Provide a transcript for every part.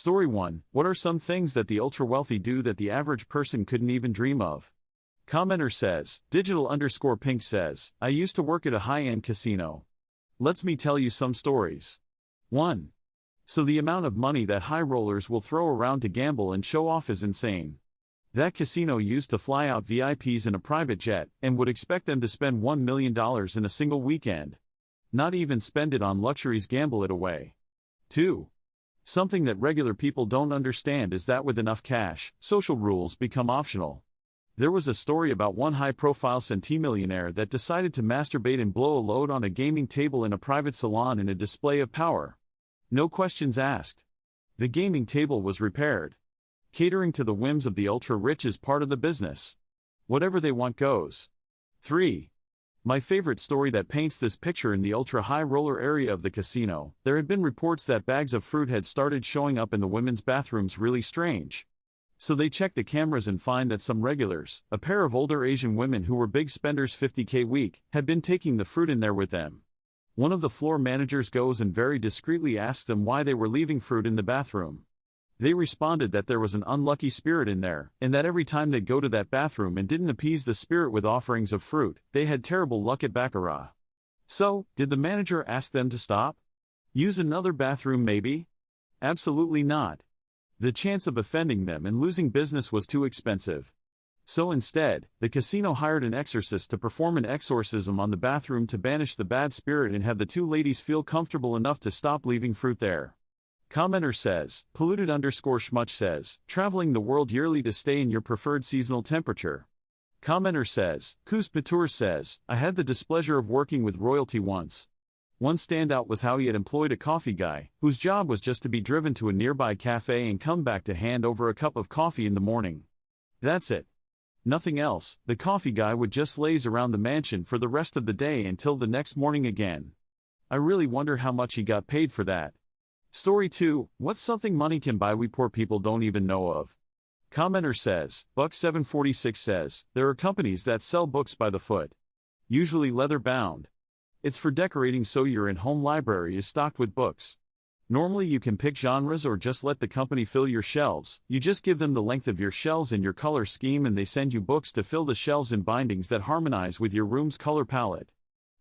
Story 1. What are some things that the ultra-wealthy do that the average person couldn't even dream of? Commenter says, digital_pink says, I used to work at a high-end casino. Let's me tell you some stories. 1. So the amount of money that high rollers will throw around to gamble and show off is insane. That casino used to fly out VIPs in a private jet and would expect them to spend $1 million in a single weekend. Not even spend it on luxuries, gamble it away. 2. Something that regular people don't understand is that with enough cash, social rules become optional. There was a story about one high-profile centimillionaire that decided to masturbate and blow a load on a gaming table in a private salon in a display of power. No questions asked. The gaming table was repaired. Catering to the whims of the ultra-rich is part of the business. Whatever they want goes. 3. My favorite story that paints this picture in the ultra-high roller area of the casino. There had been reports that bags of fruit had started showing up in the women's bathrooms really strange. So they checked the cameras and find that some regulars, a pair of older Asian women who were big spenders $50K week, had been taking the fruit in there with them. One of the floor managers goes and very discreetly asks them why they were leaving fruit in the bathroom. They responded that there was an unlucky spirit in there, and that every time they'd go to that bathroom and didn't appease the spirit with offerings of fruit, they had terrible luck at baccarat. So, did the manager ask them to stop? Use another bathroom maybe? Absolutely not. The chance of offending them and losing business was too expensive. So instead, the casino hired an exorcist to perform an exorcism on the bathroom to banish the bad spirit and have the two ladies feel comfortable enough to stop leaving fruit there. Commenter says, polluted_schmuch says, traveling the world yearly to stay in your preferred seasonal temperature. Commenter says, Kuz Patur says, I had the displeasure of working with royalty once. One standout was how he had employed a coffee guy, whose job was just to be driven to a nearby cafe and come back to hand over a cup of coffee in the morning. That's it. Nothing else. The coffee guy would just laze around the mansion for the rest of the day until the next morning again. I really wonder how much he got paid for that. Story 2. What's something money can buy we poor people don't even know of? Commenter says, Buck746 says, there are companies that sell books by the foot. Usually leather bound. It's for decorating, so your in-home library is stocked with books. Normally you can pick genres or just let the company fill your shelves. You just give them the length of your shelves and your color scheme and they send you books to fill the shelves in bindings that harmonize with your room's color palette.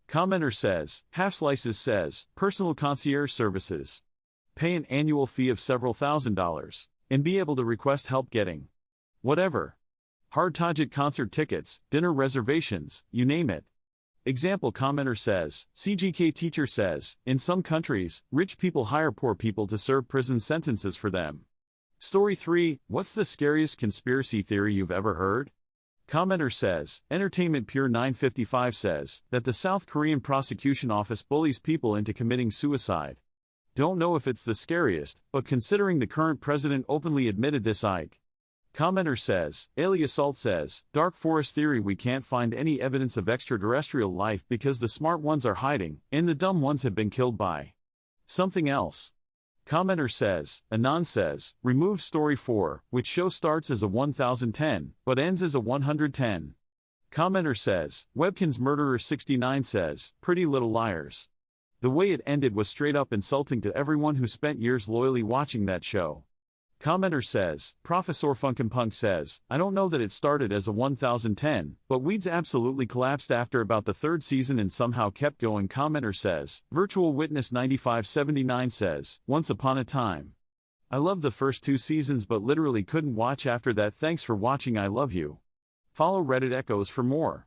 Commenter says, Half Slices says, personal concierge services. Pay an annual fee of several $1,000s, and be able to request help getting whatever. Hard target concert tickets, dinner reservations, you name it. Example commenter says, CGK teacher says, in some countries, rich people hire poor people to serve prison sentences for them. Story 3, what's the scariest conspiracy theory you've ever heard? Commenter says, Entertainment Pure 955 says, that the South Korean prosecution office bullies people into committing suicide. Don't know if it's the scariest, but considering the current president openly admitted this, Ike. Commenter says, Aliassault says, Dark Forest theory, we can't find any evidence of extraterrestrial life because the smart ones are hiding, and the dumb ones have been killed by something else. Commenter says, Anon says, remove Story 4, which show starts as a 1010, but ends as a 110. Commenter says, Webkins Murderer 69 says, Pretty Little Liars. The way it ended was straight up insulting to everyone who spent years loyally watching that show. Commenter says, Professor Funkenpunk says, I don't know that it started as a 1010, but Weeds absolutely collapsed after about the third season and somehow kept going. Commenter says, Virtual Witness 9579 says, Once upon a time. I loved the first 2 seasons but literally couldn't watch after that. Thanks for watching, I love you. Follow Reddit Echoes for more.